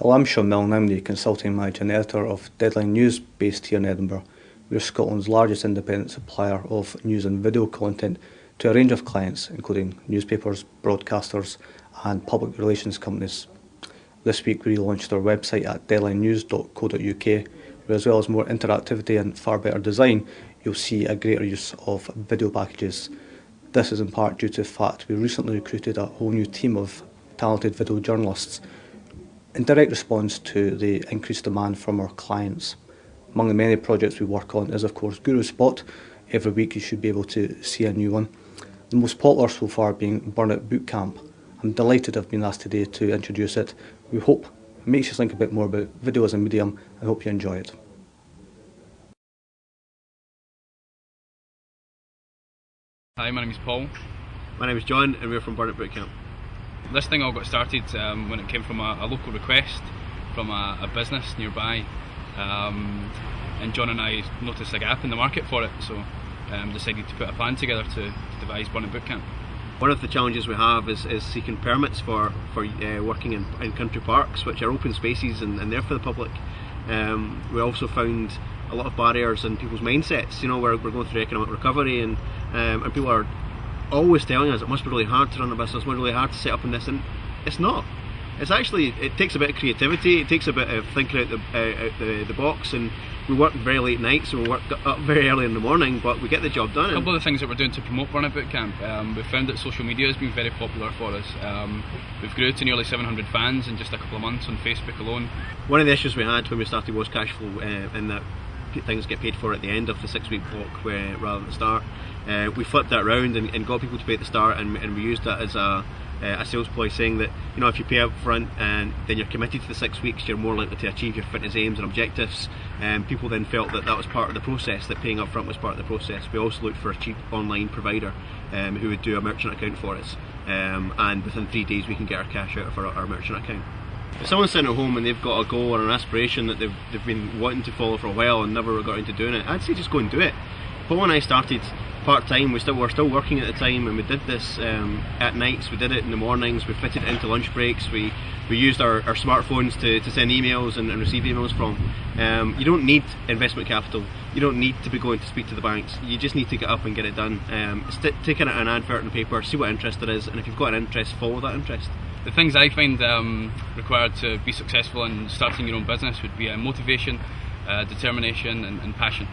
Hello, I'm Sean Milne. I'm the Consulting Manager and Editor of Deadline News based here in Edinburgh. We're Scotland's largest independent supplier of news and video content to a range of clients, including newspapers, broadcasters and public relations companies. This week we launched our website at deadlinenews.co.uk, where as well as more interactivity and far better design, you'll see a greater use of video packages. This is in part due to the fact we recently recruited a whole new team of talented video journalists in direct response to the increased demand from our clients. Among the many projects we work on is of course Guru Spot. Every week you should be able to see a new one. The most popular so far being Burnout Bootcamp. I'm delighted I've been asked today to introduce it. We hope it makes you think a bit more about video as a medium and hope you enjoy it. Hi, my name is Paul. My name is John and we're from Burnout Bootcamp. This thing all got started when it came from a local request from a business nearby, and John and I noticed a gap in the market for it, so decided to put a plan together to devise Burnout Bootcamp. One of the challenges we have is seeking permits for working in country parks, which are open spaces and they're for the public. We also found a lot of barriers in people's mindsets. You know, we're going through economic recovery and people are always telling us it must be really hard to run a business, it must be really hard to set up in this, and it's not. It's actually, it takes a bit of creativity, it takes a bit of thinking out the box, and we work very late nights, so we work up very early in the morning, but we get the job done. A couple of the things that we're doing to promote Burnout Bootcamp, we've found that social media has been very popular for us. We've grew to nearly 700 fans in just a couple of months on Facebook alone. One of the issues we had when we started was cash flow, in that things get paid for at the end of the 6-week block rather than the start. We flipped that around and got people to pay at the start, and we used that as a sales ploy, saying that, you know, if you pay up front and then you're committed to the 6 weeks, you're more likely to achieve your fitness aims and objectives. People then felt that that was part of the process, that paying up front was part of the process. We also looked for a cheap online provider who would do a merchant account for us, and within 3 days we can get our cash out of our merchant account. If someone's sitting at home and they've got a goal or an aspiration that they've been wanting to follow for a while and never got into doing it, I'd say just go and do it. Paul and I started part-time, we were still working at the time, and we did this at nights, we did it in the mornings, we fitted it into lunch breaks, we used our smartphones to send emails and receive emails from. You don't need investment capital, you don't need to be going to speak to the banks, you just need to get up and get it done. Take an advert in the paper, see what interest there is, and if you've got an interest, follow that interest. The things I find required to be successful in starting your own business would be motivation, determination and passion.